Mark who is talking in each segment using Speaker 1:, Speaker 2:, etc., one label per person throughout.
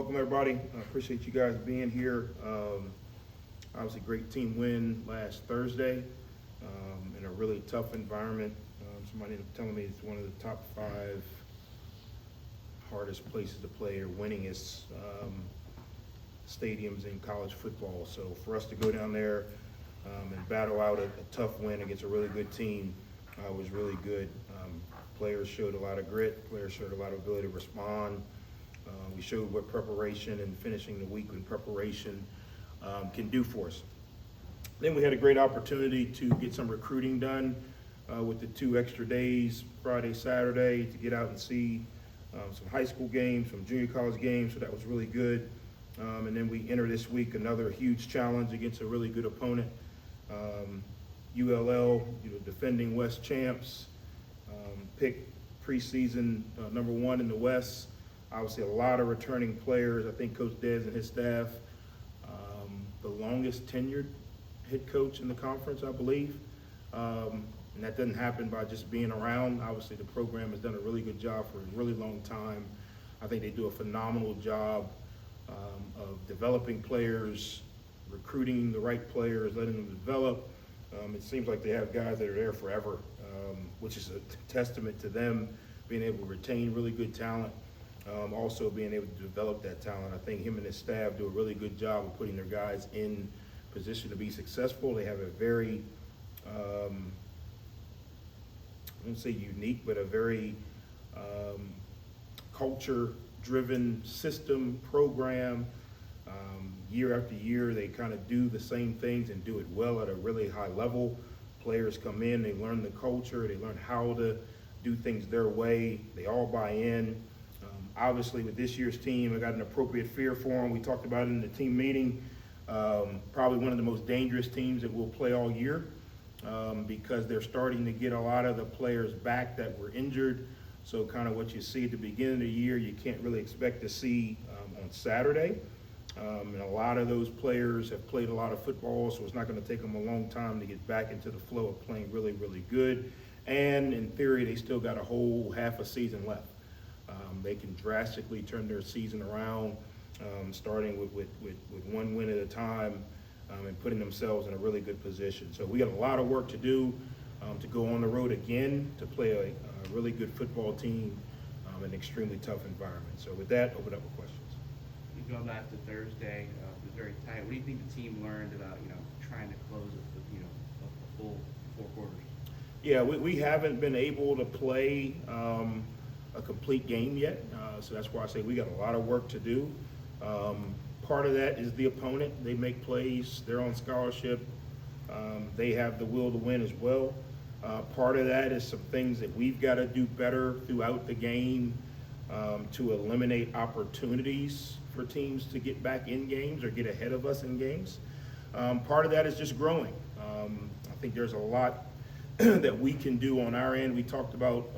Speaker 1: Welcome everybody. I appreciate you guys being here. Obviously, great team win last Thursday in a really tough environment. Somebody telling me it's one of the top 5 hardest places to play or winningest stadiums in college football. So for us to go down there and battle out a tough win against a really good team was really good. Players showed a lot of grit. Players showed a lot of ability to respond. We showed what preparation and finishing the week in preparation can do for us. Then we had a great opportunity to get some recruiting done with the 2 extra days, Friday, Saturday, to get out and see some high school games, some junior college games, so that was really good. And then we enter this week another huge challenge against a really good opponent, ULL, defending West champs, picked preseason number 1 in the West. Obviously, a lot of returning players. I think Coach Dez and his staff, the longest tenured head coach in the conference, I believe. And that doesn't happen by just being around. Obviously, the program has done a really good job for a really long time. I think they do a phenomenal job of developing players, recruiting the right players, letting them develop. It seems like they have guys that are there forever, which is a testament to them being able to retain really good talent. Also being able to develop that talent. I think him and his staff do a really good job of putting their guys in position to be successful. They have a very, I wouldn't say unique, but a very culture-driven system, program. Year after year, they kind of do the same things and do it well at a really high level. Players come in, they learn the culture, they learn how to do things their way. They all buy in. Obviously, with this year's team, I got an appropriate fear for them. We talked about it in the team meeting. Probably one of the most dangerous teams that will play all year because they're starting to get a lot of the players back that were injured. So kind of what you see at the beginning of the year, you can't really expect to see on Saturday. And a lot of those players have played a lot of football, so it's not going to take them a long time to get back into the flow of playing really, really good. And in theory, they still got a whole half a season left. They can drastically turn their season around, starting with 1 win at a time and putting themselves in a really good position. So we got a lot of work to do to go on the road again, to play a really good football team in an extremely tough environment. So with that, open up for questions.
Speaker 2: You go back to Thursday, it was very tight. What do you think the team learned about, trying to close a full 4 quarters?
Speaker 1: Yeah, we haven't been able to play a complete game yet, so that's why I say we got a lot of work to do. Part of that is the opponent. They make plays. They're on scholarship. They have the will to win as well. Part of that is some things that we've got to do better throughout the game to eliminate opportunities for teams to get back in games or get ahead of us in games. Part of that is just growing. I think there's a lot that we can do on our end. We talked about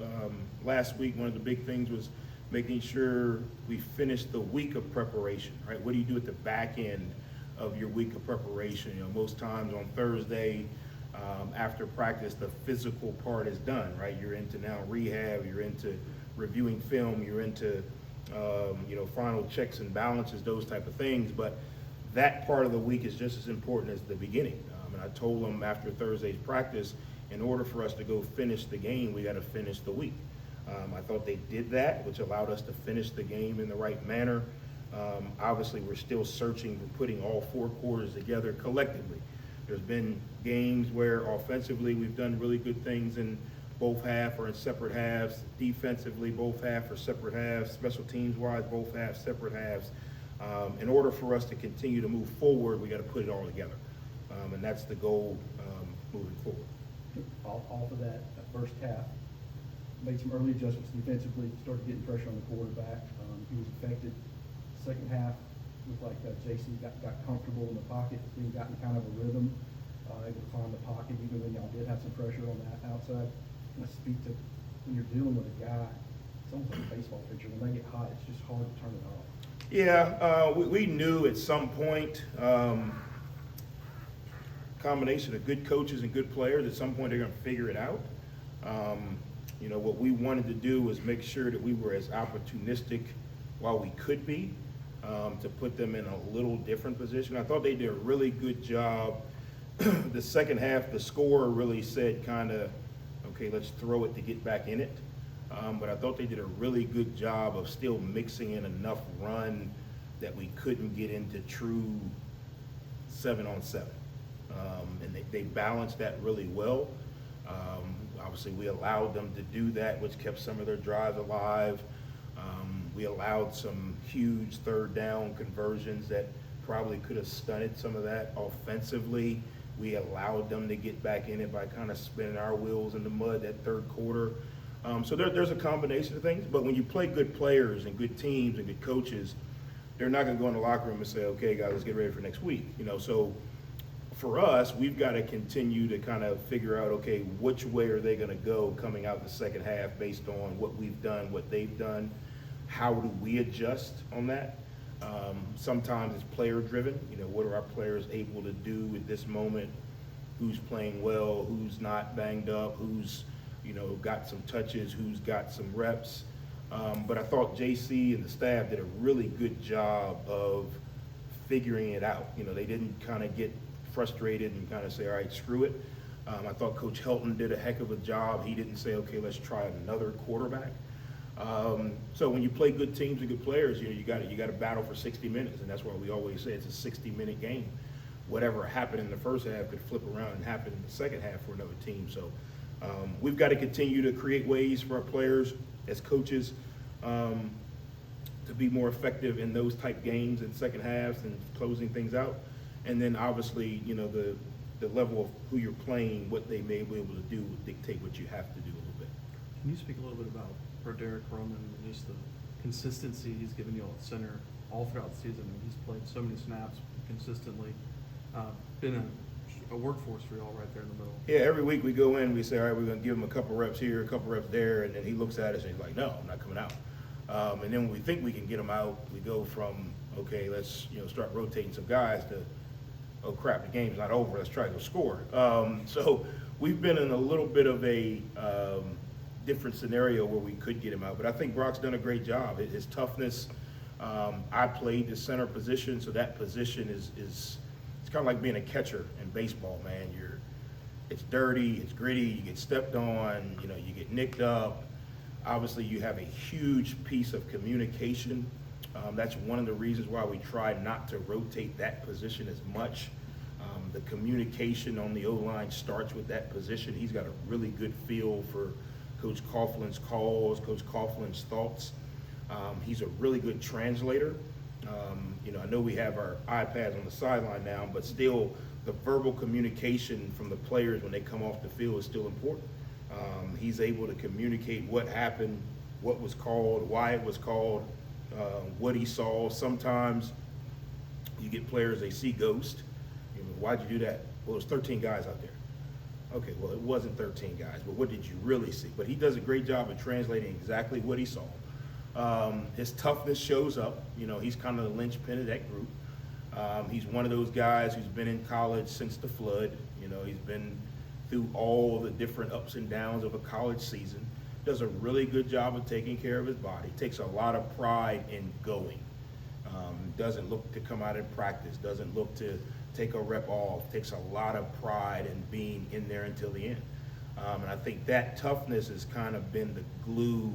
Speaker 1: last week, one of the big things was making sure we finish the week of preparation, right? What do you do at the back end of your week of preparation? Most times on Thursday after practice, the physical part is done, right? You're into now rehab, you're into reviewing film, you're into final checks and balances, those type of things. But that part of the week is just as important as the beginning. And I told them after Thursday's practice, in order for us to go finish the game, we got to finish the week. I thought they did that, which allowed us to finish the game in the right manner. Obviously, we're still searching for putting all 4 quarters together collectively. There's been games where offensively we've done really good things in both halves or in separate halves. Defensively, both halves or separate halves. Special teams-wise, both halves, separate halves. In order for us to continue to move forward, we got to put it all together. And that's the goal moving forward.
Speaker 3: Off of that first half, made some early adjustments defensively, started getting pressure on the quarterback. He was affected. Second half, looked like Jason got comfortable in the pocket, then got in kind of a rhythm, able to climb the pocket even when y'all did have some pressure on that outside. And I speak to when you're dealing with a guy, it's almost like a baseball pitcher. When they get hot, it's just hard to turn it off.
Speaker 1: Yeah, we knew at some point, combination of good coaches and good players, at some point they're going to figure it out. What we wanted to do was make sure that we were as opportunistic while we could be. to put them in a little different position. I thought they did a really good job. The second half, the scorer really said kind of, okay, let's throw it to get back in it. But I thought they did a really good job of still mixing in enough run that we couldn't get into true 7-on-7. And they balanced that really well. Obviously, we allowed them to do that, which kept some of their drives alive. We allowed some huge third down conversions that probably could have stunted some of that offensively. We allowed them to get back in it by kind of spinning our wheels in the mud that third quarter. So there's a combination of things, but when you play good players and good teams and good coaches, they're not going to go in the locker room and say, okay, guys, let's get ready for next week. So for us, we've got to continue to kind of figure out, okay, which way are they going to go coming out the second half based on what we've done, what they've done. How do we adjust on that? Sometimes it's player driven. What are our players able to do at this moment? Who's playing well? Who's not banged up? Who's, got some touches? Who's got some reps? But I thought JC and the staff did a really good job of figuring it out. They didn't kind of get frustrated and kind of say, all right, screw it. I thought Coach Helton did a heck of a job. He didn't say, okay, let's try another quarterback. So when you play good teams and good players, you got to battle for 60 minutes, and that's why we always say it's a 60-minute game. Whatever happened in the first half could flip around and happen in the second half for another team. So we've got to continue to create ways for our players as coaches to be more effective in those type games in second halves and closing things out. And then obviously, the level of who you're playing, what they may be able to do will dictate what you have to do a little bit.
Speaker 4: Can you speak a little bit about Derek Roman and just the consistency he's given you at center all throughout the season? He's played so many snaps consistently. Been a workforce for y'all right there in the middle.
Speaker 1: Yeah, every week we go in, we say, all right, we're going to give him a couple reps here, a couple reps there, and then he looks at us and he's like, no, I'm not coming out. And then when we think we can get him out, we go from, okay, let's start rotating some guys to, oh crap, the game's not over, let's try to go score. So we've been in a little bit of a different scenario where we could get him out, but I think Brock's done a great job. His toughness, I played the center position, so that position is it's kind of like being a catcher in baseball, man. It's dirty, it's gritty, you get stepped on, you get nicked up. Obviously, you have a huge piece of communication. That's one of the reasons why we try not to rotate that position as much. The communication on the O-line starts with that position. He's got a really good feel for Coach Coughlin's calls, Coach Coughlin's thoughts. He's a really good translator. I know we have our iPads on the sideline now, but still the verbal communication from the players when they come off the field is still important. He's able to communicate what happened, what was called, why it was called, what he saw. Sometimes you get players, they see ghost. Why'd you do that? Well, there's 13 guys out there. Okay, well, it wasn't 13 guys, but what did you really see? But he does a great job of translating exactly what he saw. His toughness shows up. He's kind of the linchpin of that group. He's one of those guys who's been in college since the flood. He's been through all the different ups and downs of a college season. Does a really good job of taking care of his body. Takes a lot of pride in going. Doesn't look to come out in practice. Doesn't look to take a rep off. Takes a lot of pride in being in there until the end. And I think that toughness has kind of been the glue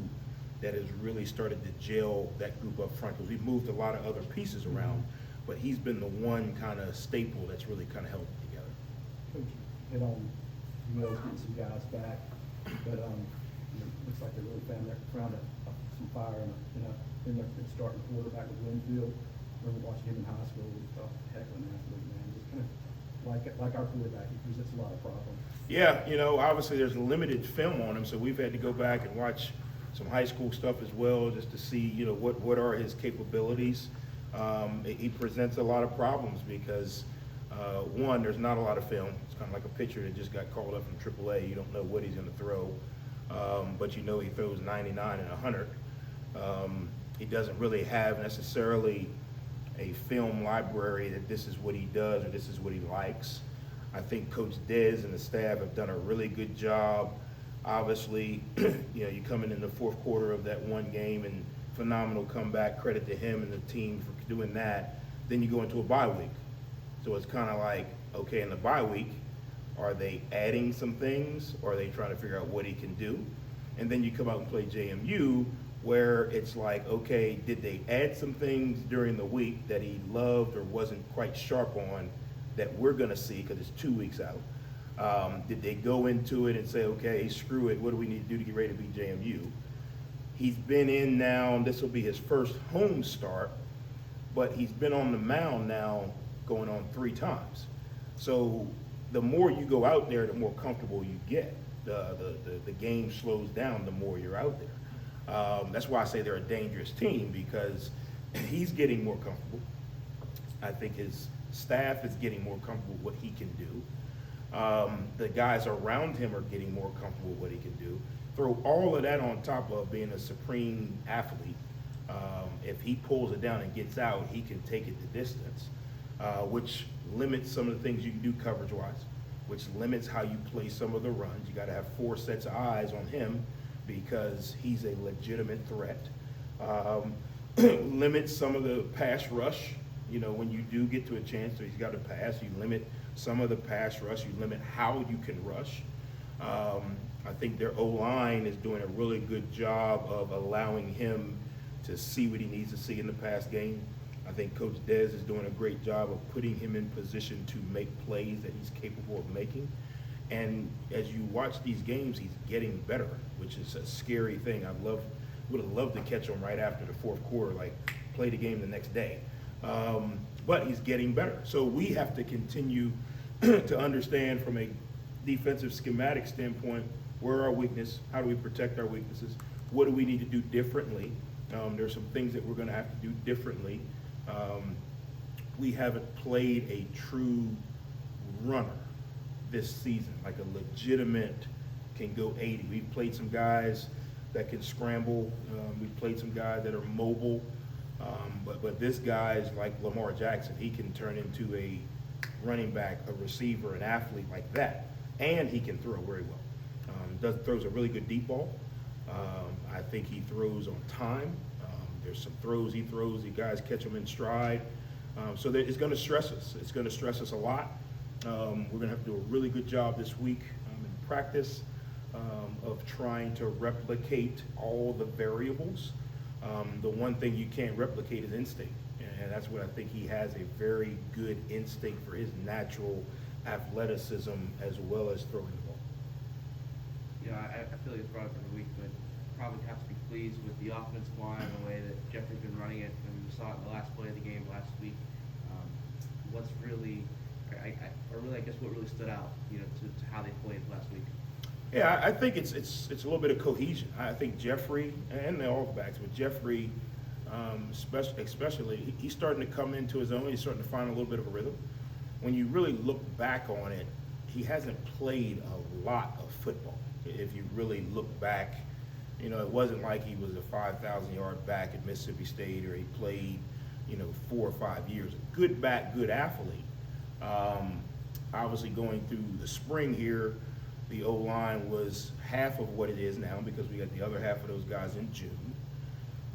Speaker 1: that has really started to gel that group up front, because we've moved a lot of other pieces around, but he's been the one kind of staple that's really kind of held it together.
Speaker 3: Coach hit on Wells getting some guys back, but looks like they really found some fire in their starting quarterback with Winfield. I remember watching him in high school. We thought, heck of an athlete, man. Just kind of like our quarterback, he presents a lot of problems.
Speaker 1: Yeah, obviously there's limited film on him, so we've had to go back and watch some high school stuff as well, just to see, what are his capabilities. He presents a lot of problems because, one, there's not a lot of film. It's kind of like a pitcher that just got called up from AAA. You don't know what he's going to throw, but he throws 99 and 100. He doesn't really have necessarily a film library that this is what he does or this is what he likes. I think Coach Dez and the staff have done a really good job. Obviously, you come in the fourth quarter of that one game and phenomenal comeback. Credit to him and the team for doing that. Then you go into a bye week. So it's kind of like, okay, in the bye week, are they adding some things, or are they trying to figure out what he can do? And then you come out and play JMU, where it's like, okay, did they add some things during the week that he loved or wasn't quite sharp on that we're going to see because it's 2 weeks out? Did they go into it and say, okay, screw it, what do we need to do to get ready to beat JMU? He's been in now, and this will be his first home start, but he's been on the mound now going on 3 times. So the more you go out there, the more comfortable you get. The game slows down the more you're out there. That's why I say they're a dangerous team, because he's getting more comfortable. I think his staff is getting more comfortable with what he can do. The guys around him are getting more comfortable with what he can do. Throw all of that on top of being a supreme athlete. If he pulls it down and gets out, he can take it the distance, which limits some of the things you can do coverage-wise, which limits how you play some of the runs. You got to have 4 sets of eyes on him because he's a legitimate threat. Limits some of the pass rush. You know, when you do get to a chance that he's got to pass, you limit some of the pass rush. You limit how you can rush. I think their O-line is doing a really good job of allowing him to see what he needs to see in the pass game. I think Coach Dez is doing a great job of putting him in position to make plays that he's capable of making. And as you watch these games, he's getting better, which is a scary thing. Would have loved to catch him right after the 4th quarter, like play the game the next day. But he's getting better. So we have to continue to understand from a defensive schematic standpoint, where are our weaknesses? How do we protect our weaknesses? What do we need to do differently? There's some things that we're going to have to do differently. We haven't played a true runner this season, like a legitimate can go 80. We've played some guys that can scramble. We've played some guys that are mobile. But this guy's like Lamar Jackson. He can turn into a running back, a receiver, an athlete like that. And he can throw very well. Throws a really good deep ball. I think he throws on time. There's some throws he throws. The guys catch him in stride. So it's going to stress us. It's going to stress us a lot. We're going to have to do a really good job this week in practice of trying to replicate all the variables. The one thing you can't replicate is instinct. And that's what I think he has, a very good instinct for his natural athleticism as well as throwing the ball.
Speaker 2: You know, I feel like it's brought up every week, but probably have to be pleased with the offensive line and the way that Jeffrey's been running it. And we saw it in the last play of the game last week. What's really, I guess what really stood out, you know, to how they played last week?
Speaker 1: Yeah, I think it's a little bit of cohesion. I think Jeffrey and all the backs, but Jeffrey especially, he's starting to come into his own. He's starting to find a little bit of a rhythm. When you really look back on it, he hasn't played a lot of football. If you really look back, you know, it wasn't like he was a 5,000-yard back at Mississippi State, or he played, you know, 4 or 5 years. Good back, good athlete. Obviously going through the spring here, the O-line was half of what it is now because we got the other half of those guys in June.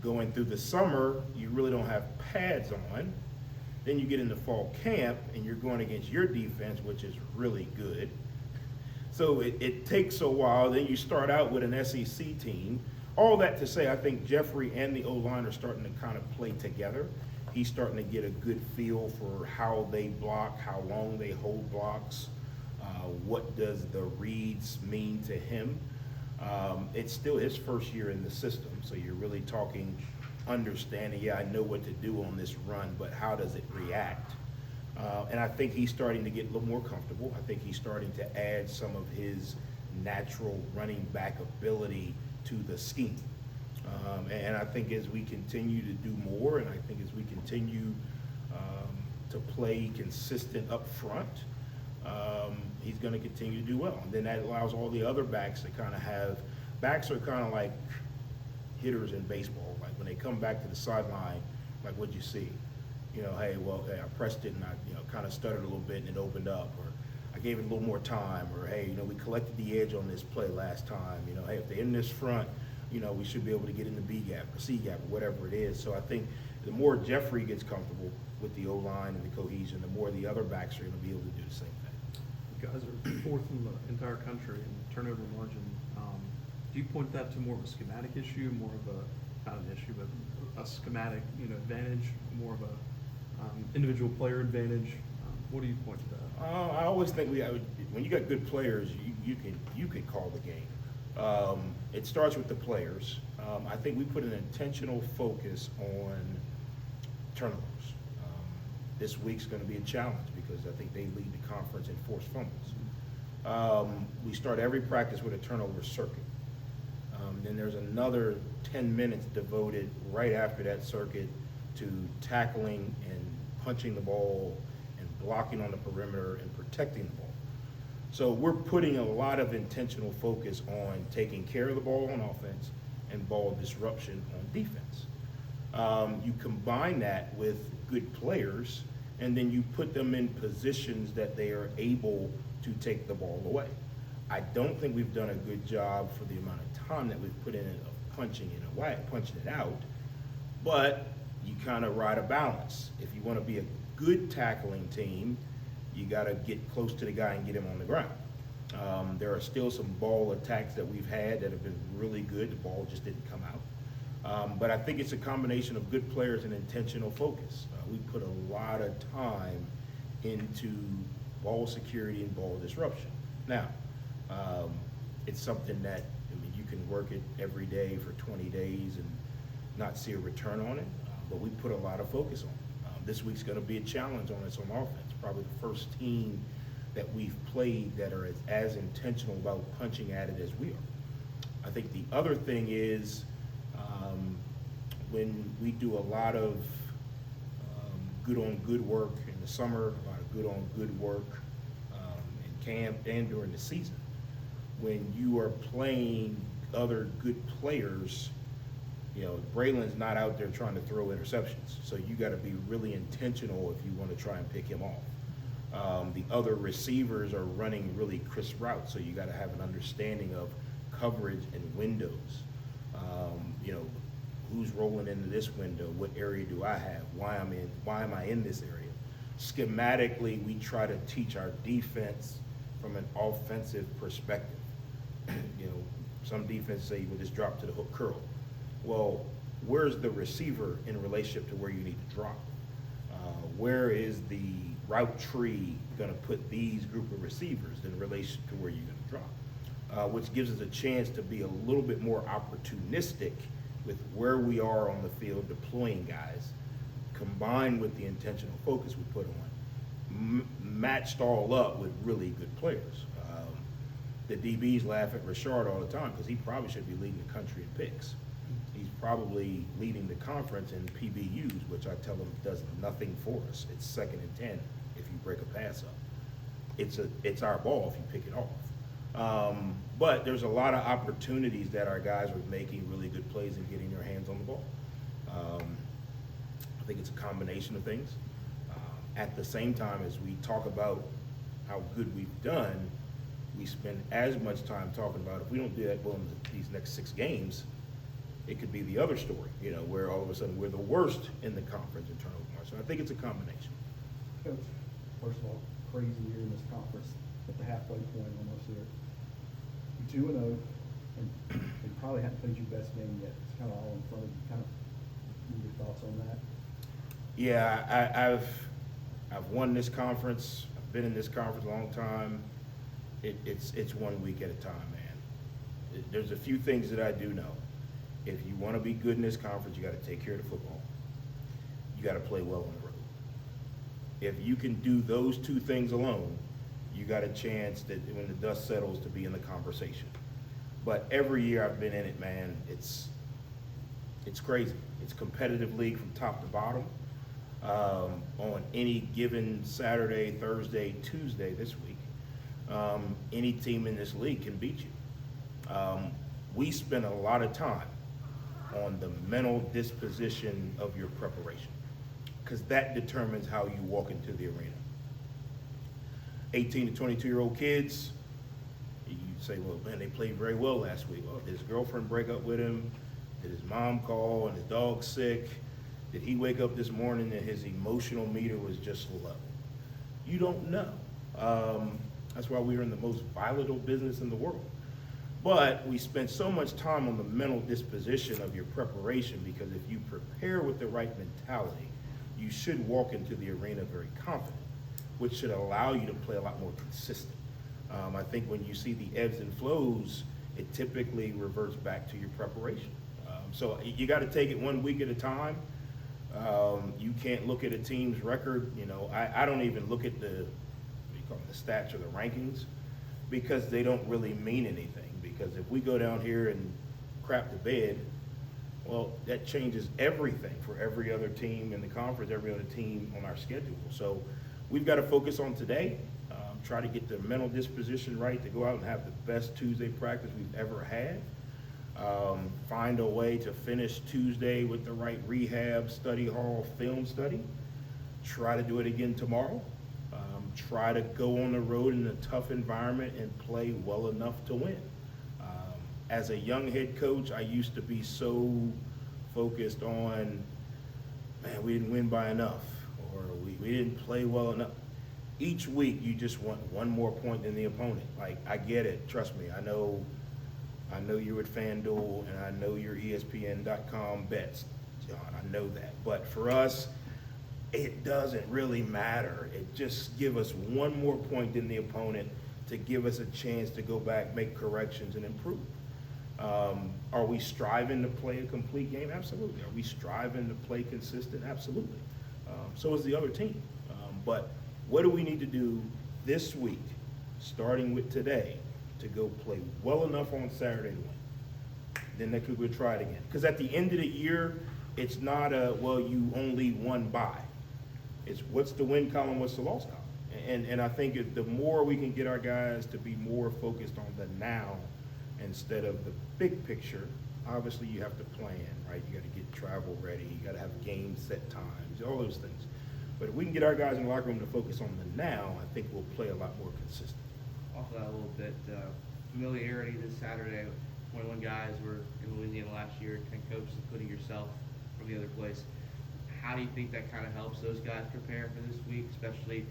Speaker 1: Going through the summer, you really don't have pads on. Then you get into fall camp and you're going against your defense, which is really good. So it takes a while. Then you start out with an SEC team. All that to say, I think Jeffrey and the O-line are starting to kind of play together. He's starting to get a good feel for how they block, how long they hold blocks, what does the reads mean to him. It's still his first year in the system, so you're really talking understanding, yeah, I know what to do on this run, but how does it react? And I think he's starting to get a little more comfortable. I think he's starting to add some of his natural running back ability to the scheme. And I think as we continue to do more, and I think as we continue to play consistent up front, he's going to continue to do well. And then that allows all the other backs to kind of have, backs are kind of like hitters in baseball. Like when they come back to the sideline, like what'd you see? You know, hey, well, hey, I pressed it and I, you know, kind of stuttered a little bit and it opened up, or I gave it a little more time, or hey, you know, we collected the edge on this play last time. You know, hey, if they're in this front, we should be able to get in the B gap or C gap or whatever it is. So I think the more Jeffrey gets comfortable with the O-line and the cohesion, the more the other backs are going to be able to do the same thing.
Speaker 4: You guys are fourth in the entire country in turnover margin. Do you point that to more of a schematic issue, more of a, not an issue, but a schematic, advantage, more of a individual player advantage? What do you point to that?
Speaker 1: I always think when you got good players, you can call the game. It starts with the players. I think we put an intentional focus on turnovers. This week's going to be a challenge because I think they lead the conference in forced fumbles. We start every practice with a turnover circuit. Then there's another 10 minutes devoted right after that circuit to tackling and punching the ball and blocking on the perimeter and protecting the ball. So we're putting a lot of intentional focus on taking care of the ball on offense and ball disruption on defense. You combine that with good players, and then you put them in positions that they are able to take the ball away. I don't think we've done a good job for the amount of time that we've put in it of punching it out, but you kind of ride a balance. If you want to be a good tackling team, you got to get close to the guy and get him on the ground. There are still some ball attacks that we've had that have been really good. The ball just didn't come out. But I think it's a combination of good players and intentional focus. We put a lot of time into ball security and ball disruption. Now, it's something that, you can work it every day for 20 days and not see a return on it, but we put a lot of focus on it. This week's going to be a challenge on us on offense. Probably the first team that we've played that are as intentional about punching at it as we are. I think the other thing is when we do a lot of good on good work in the summer, a lot of good on good work in camp and during the season. When you are playing other good players, Braylon's not out there trying to throw interceptions. So you got to be really intentional if you want to try and pick him off. The other receivers are running really crisp routes, so you got to have an understanding of coverage and windows. Who's rolling into this window? What area do I have? Why am I in this area? Schematically, we try to teach our defense from an offensive perspective. Some defenses say you can just drop to the hook curl. Well, where's the receiver in relationship to where you need to drop? Where is the route tree going to put these group of receivers in relation to where you're going to drop? Which gives us a chance to be a little bit more opportunistic with where we are on the field deploying guys, combined with the intentional focus we put on, matched all up with really good players. The DBs laugh at Rashard all the time because he probably should be leading the country in picks. He's probably leading the conference in PBUs, which I tell him does nothing for us. It's 2nd and 10 if you break a pass up. It's our ball if you pick it off. But there's a lot of opportunities that our guys are making really good plays and getting their hands on the ball. I think it's a combination of things. At the same time, as we talk about how good we've done, we spend as much time talking about if we don't do that well in these next 6 games, it could be the other story, where all of a sudden we're the worst in the conference in turnover margin. So I think it's a combination.
Speaker 3: Coach, first of all, crazy year in this conference at the halfway point almost here. You're 2-0, and you probably haven't played your best game yet. It's kind of all in front of you. Kind of your thoughts on that?
Speaker 1: Yeah, I've won this conference. I've been in this conference a long time. It's 1 week at a time, man. There's a few things that I do know. If you want to be good in this conference, you got to take care of the football. You got to play well on the road. If you can do those 2 things alone, you got a chance that when the dust settles to be in the conversation. But every year I've been in it, man, it's crazy. It's a competitive league from top to bottom. On any given Saturday, Thursday, Tuesday this week, any team in this league can beat you. We spend a lot of time on the mental disposition of your preparation because that determines how you walk into the arena. 18 to 22-year-old kids, you say, well, man, they played very well last week. Well, did his girlfriend break up with him? Did his mom call and his dog sick? Did he wake up this morning and his emotional meter was just low? You don't know. That's why we're in the most volatile business in the world. But we spend so much time on the mental disposition of your preparation, because if you prepare with the right mentality, you should walk into the arena very confident, which should allow you to play a lot more consistent. I think when you see the ebbs and flows, it typically reverts back to your preparation. So you got to take it 1 week at a time. You can't look at a team's record. You know, I don't even look at the stats or the rankings, because they don't really mean anything. Because if we go down here and crap the bed, well, that changes everything for every other team in the conference, every other team on our schedule. So we've got to focus on today, try to get the mental disposition right to go out and have the best Tuesday practice we've ever had. Find a way to finish Tuesday with the right rehab, study hall, film study. Try to do it again tomorrow. Try to go on the road in a tough environment and play well enough to win. As a young head coach, I used to be so focused on, man, we didn't win by enough, or we didn't play well enough. Each week, you just want one more point than the opponent. Like, I get it. Trust me. I know you're at FanDuel, and I know you're ESPN.com bets, John. I know that. But for us, it doesn't really matter. It just give us one more point than the opponent to give us a chance to go back, make corrections, and improve. Are we striving to play a complete game? Absolutely. Are we striving to play consistent? Absolutely. So is the other team. But what do we need to do this week, starting with today, to go play well enough on Saturday to win? Then next week we'll try it again. Because at the end of the year, it's not well, you only won by. It's what's the win column, what's the loss column. And I think the more we can get our guys to be more focused on the now instead of the big picture. Obviously you have to plan, right? You got to get travel ready. You got to have game set times, all those things. But if we can get our guys in the locker room to focus on the now, I think we'll play a lot more consistent.
Speaker 2: Off of that a little bit, familiarity this Saturday. 21 guys were in Louisiana last year, 10 coaches, including yourself from the other place. How do you think that kind of helps those guys prepare for this week, especially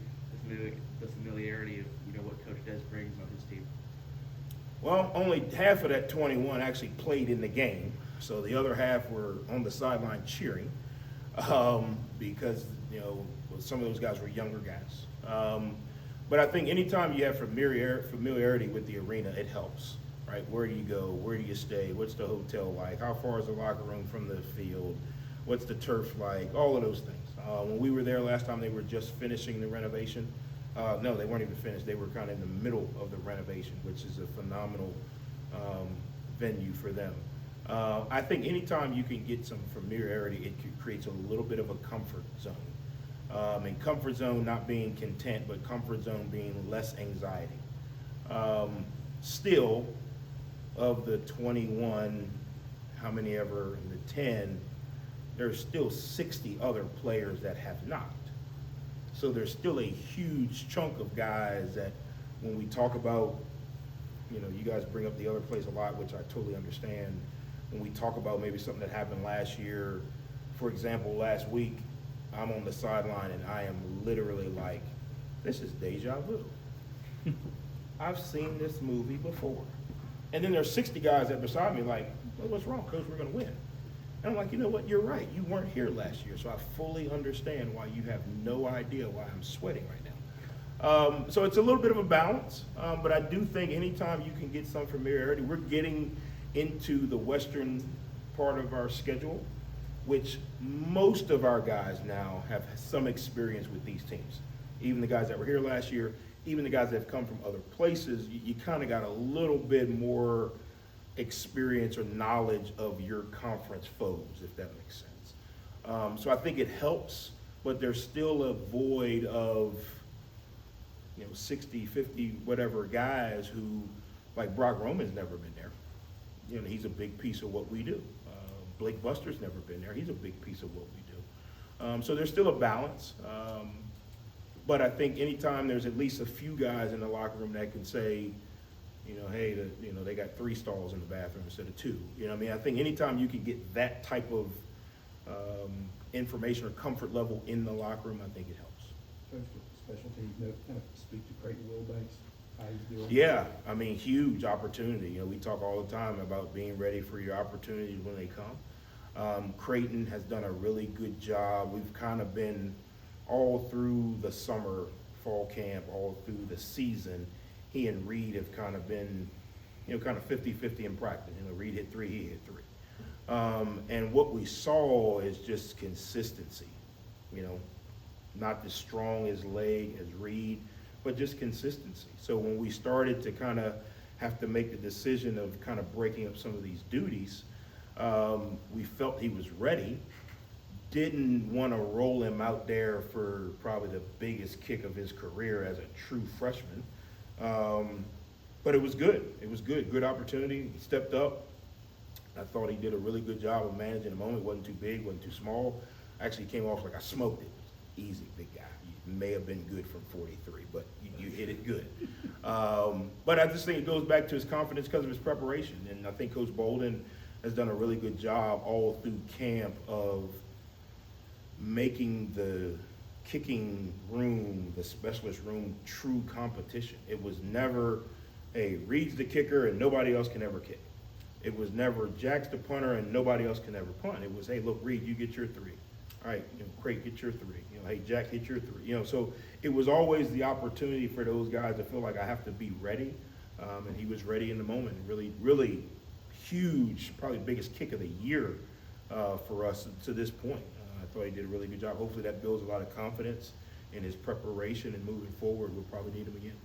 Speaker 2: the familiarity of what Coach Des brings on his team?
Speaker 1: Well, only half of that 21 actually played in the game, so the other half were on the sideline cheering because some of those guys were younger guys. But I think anytime you have familiarity with the arena, it helps, right? Where do you go? Where do you stay? What's the hotel like? How far is the locker room from the field? What's the turf like? All of those things. When we were there last time, they were just finishing the renovation. No, they weren't even finished. They were kind of in the middle of the renovation, which is a phenomenal venue for them. I think anytime you can get some familiarity, it creates a little bit of a comfort zone. And comfort zone not being content, but comfort zone being less anxiety. Still, of the 21, how many ever in the 10, there's still 60 other players that have not. So there's still a huge chunk of guys that when we talk about, you guys bring up the other plays a lot, which I totally understand. When we talk about maybe something that happened last year, for example, last week, I'm on the sideline and I am literally like, this is deja vu. I've seen this movie before. And then there's 60 guys that beside me like, well, what's wrong, Coach? We're going to win. And I'm like, you know what? You're right. You weren't here last year, so I fully understand why you have no idea why I'm sweating right now. So it's a little bit of a balance, but I do think anytime you can get some familiarity, we're getting into the western part of our schedule, which most of our guys now have some experience with these teams. Even the guys that were here last year, even the guys that have come from other places, you kind of got a little bit more experience or knowledge of your conference foes, if that makes sense. So I think it helps, but there's still a void of 60, 50, whatever guys who, like Brock Roman's never been there. He's a big piece of what we do. Blake Buster's never been there. He's a big piece of what we do. So there's still a balance. But I think anytime there's at least a few guys in the locker room that can say, You know, hey, they got 3 stalls in the bathroom instead of 2. You know what I mean? I think anytime you can get that type of information or comfort level in the locker room, I think it helps.
Speaker 3: Coach, with the special teams, kind of speak to Creighton Wilbanks, how he's doing.
Speaker 1: Yeah, I mean, huge opportunity. You know, we talk all the time about being ready for your opportunities when they come. Creighton has done a really good job. We've kind of been all through the summer, fall camp, all through the season. He and Reed have kind of been, you know, kind of 50-50 in practice. You know, Reed hit 3, he hit 3. And what we saw is just consistency, you know, not as strong as leg as Reed, but just consistency. So when we started to kind of have to make the decision of kind of breaking up some of these duties, we felt he was ready. Didn't want to roll him out there for probably the biggest kick of his career as a true freshman. But it was good. It was good. Good opportunity. He stepped up. I thought he did a really good job of managing the moment. It wasn't too big, wasn't too small. Actually came off like I smoked it. Easy, big guy. You may have been good from 43, but you hit it good. But I just think it goes back to his confidence because of his preparation. And I think Coach Bolden has done a really good job all through camp of making the kicking room, the specialist room, true competition. It was never, hey, Reed's the kicker and nobody else can ever kick. It was never Jack's the punter and nobody else can ever punt. It was, hey, look, Reed, you get your 3. All right, you know, Craig, get your 3. You know, hey, Jack, hit your 3. You know, so it was always the opportunity for those guys to feel like I have to be ready. And he was ready in the moment. Really, really huge, probably the biggest kick of the year for us to this point. I thought he did a really good job. Hopefully that builds a lot of confidence in his preparation, and moving forward, we'll probably need him again.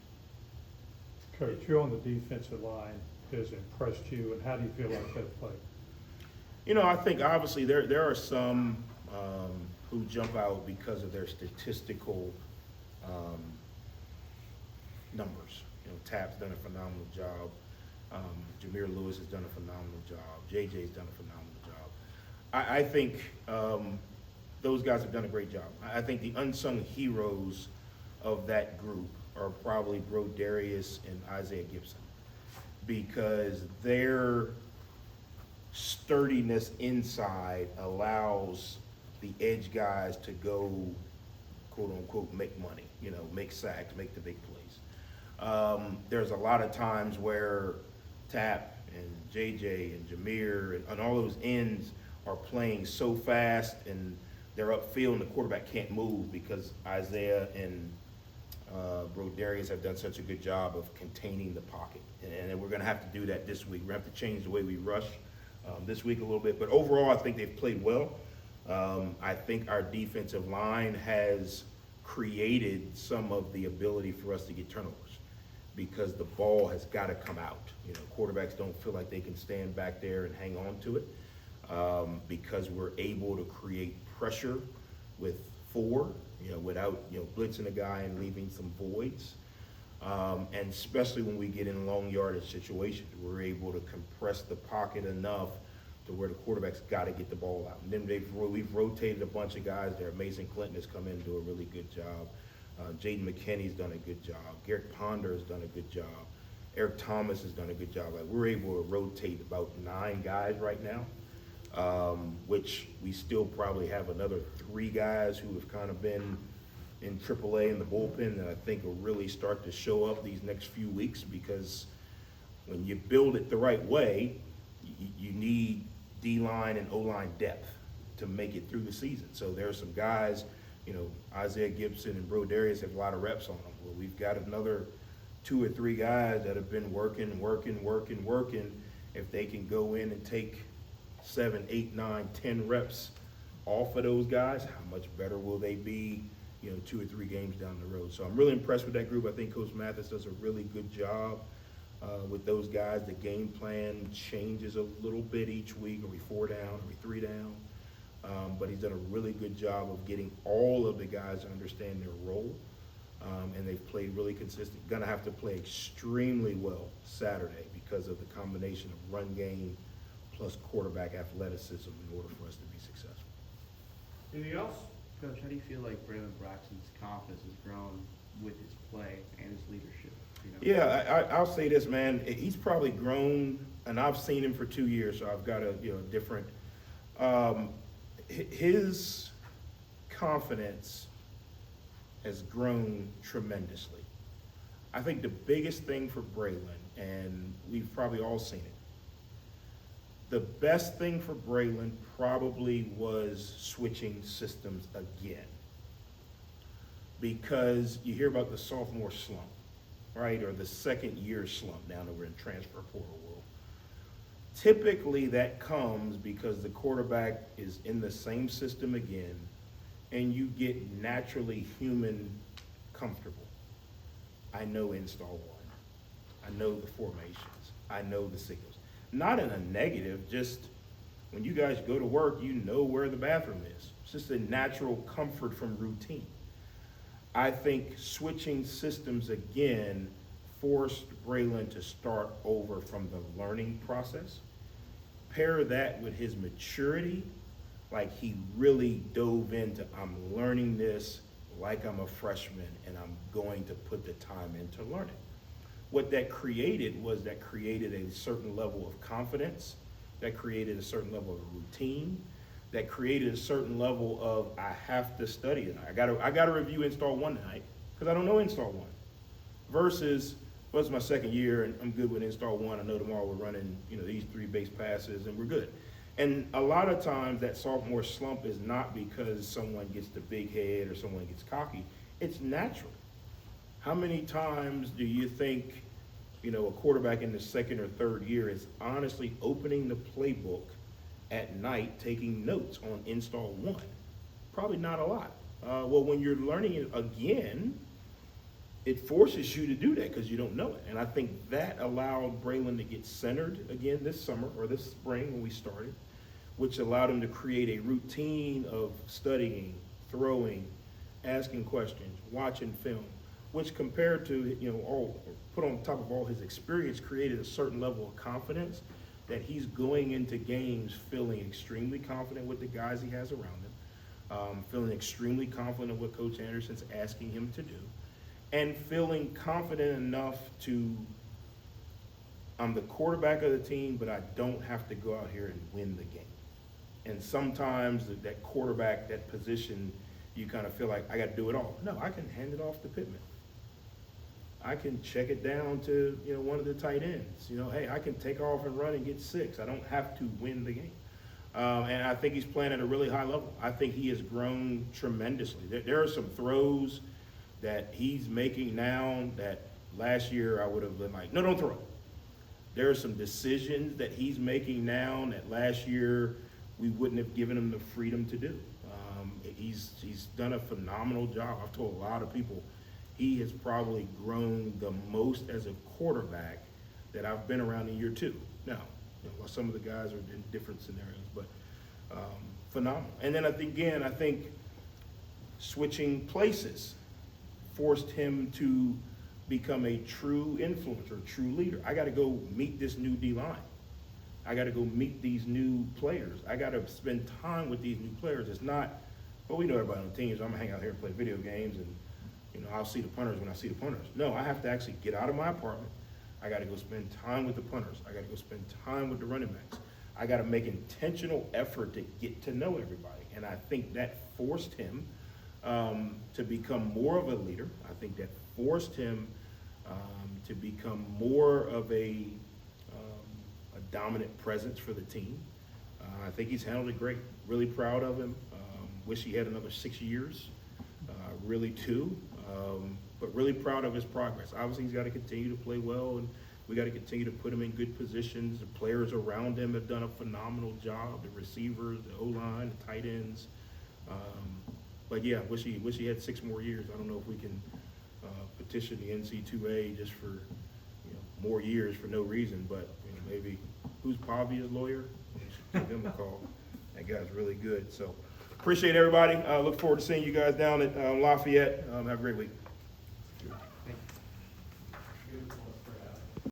Speaker 5: Coach, you on the defensive line has impressed you, and how do you feel like that play?
Speaker 1: You know, I think obviously there are some who jump out because of their statistical numbers. You know, Tap's done a phenomenal job. Jameer Lewis has done a phenomenal job. JJ's done a phenomenal job. I think those guys have done a great job. I think the unsung heroes of that group are probably Brodarius and Isaiah Gibson, because their sturdiness inside allows the edge guys to go, quote unquote, make money, you know, make sacks, make the big plays. There's a lot of times where Tap and JJ and Jameer and all those ends are playing so fast and they're upfield and the quarterback can't move because Isaiah and Brodarius have done such a good job of containing the pocket. And we're going to have to do that this week. We're going to have to change the way we rush this week a little bit. But overall, I think they've played well. I think our defensive line has created some of the ability for us to get turnovers because the ball has got to come out. You know, quarterbacks don't feel like they can stand back there and hang on to it because we're able to create pressure with 4, you know, without, you know, blitzing a guy and leaving some voids. And especially when we get in long yardage situations, we're able to compress the pocket enough to where the quarterback's got to get the ball out. And then we've rotated a bunch of guys there. Mason Clinton has come in and do a really good job. Jaden McKinney's done a good job. Garrett Ponder has done a good job. Eric Thomas has done a good job. Like, we're able to rotate about 9 guys right now, which we still probably have another 3 guys who have kind of been in AAA in the bullpen that I think will really start to show up these next few weeks, because when you build it the right way, you need D-line and O-line depth to make it through the season. So there are some guys, you know, Isaiah Gibson and Brodarius have a lot of reps on them. Well, we've got another 2 or 3 guys that have been working. If they can go in and take 7, 8, 9, 10 reps off of those guys, how much better will they be, you know, 2 or 3 games down the road? So I'm really impressed with that group. I think Coach Mathis does a really good job with those guys. The game plan changes a little bit each week. Are we 4 down? Are we 3 down? But he's done a really good job of getting all of the guys to understand their role. And they've played really consistent. Gonna have to play extremely well Saturday because of the combination of run game plus quarterback athleticism in order for us to be successful.
Speaker 5: Anything else?
Speaker 2: Coach, how do you feel like Braylon Braxton's confidence has grown with his play and his leadership? You know?
Speaker 1: Yeah, I'll say this, man. He's probably grown, and I've seen him for 2 years, so I've got a different. His confidence has grown tremendously. I think the biggest thing for Braylon, and we've probably all seen it, the best thing for Braylon probably was switching systems again. Because you hear about the sophomore slump, right? Or the second year slump now that we're in transfer portal world. Typically that comes because the quarterback is in the same system again and you get naturally human comfortable. I know install one. I know the formations. I know the signals. Not in a negative, just when you guys go to work, you know where the bathroom is. It's just a natural comfort from routine. I think switching systems again forced Braylon to start over from the learning process. Pair that with his maturity, like he really dove into, I'm learning this like I'm a freshman and I'm going to put the time in to learn it. What that created was that created a certain level of confidence, that created a certain level of routine, that created a certain level of I have to study it. I gotta review install one tonight because I don't know install one. Versus, well, it's my second year and I'm good with install one. I know tomorrow we're running, these 3 base passes and we're good. And a lot of times that sophomore slump is not because someone gets the big head or someone gets cocky. It's natural. How many times do you think, a quarterback in the second or third year is honestly opening the playbook at night, taking notes on install one? Probably not a lot. Well, when you're learning it again, it forces you to do that because you don't know it. And I think that allowed Braylon to get centered again this summer or this spring when we started, which allowed him to create a routine of studying, throwing, asking questions, watching film, which compared to, all put on top of all his experience, created a certain level of confidence that he's going into games feeling extremely confident with the guys he has around him, feeling extremely confident in what Coach Anderson's asking him to do, and feeling confident enough to, I'm the quarterback of the team, but I don't have to go out here and win the game. And sometimes that quarterback, that position, you kind of feel like I got to do it all. No, I can hand it off to Pittman. I can check it down to, one of the tight ends. Hey, I can take off and run and get 6. I don't have to win the game. And I think he's playing at a really high level. I think he has grown tremendously. There are some throws that he's making now that last year I would have been like, no, don't throw it. There are some decisions that he's making now that last year we wouldn't have given him the freedom to do. He's done a phenomenal job. I've told a lot of people he has probably grown the most as a quarterback that I've been around in year 2. Now, some of the guys are in different scenarios, but phenomenal. And then I think switching places forced him to become a true influencer, true leader. I got to go meet this new D-line. I got to go meet these new players. I got to spend time with these new players. It's not, we know everybody on the team, so I'm going to hang out here and play video games and, I'll see the punters when I see the punters. No, I have to actually get out of my apartment. I got to go spend time with the punters. I got to go spend time with the running backs. I got to make intentional effort to get to know everybody. And I think that forced him to become more of a leader. I think that forced him to become more of a dominant presence for the team. I think he's handled it great. Really proud of him. Wish he had another 6 years, really 2. But really proud of his progress. Obviously, he's got to continue to play well, and we got to continue to put him in good positions. The players around him have done a phenomenal job. The receivers, the O-line, the tight ends. But yeah, wish he had 6 more years. I don't know if we can petition the NC2A just for more years for no reason. But maybe who's Pavia's lawyer? We should give him a call. That guy's really good. So appreciate everybody. Look forward to seeing you guys down at Lafayette. Have a great week.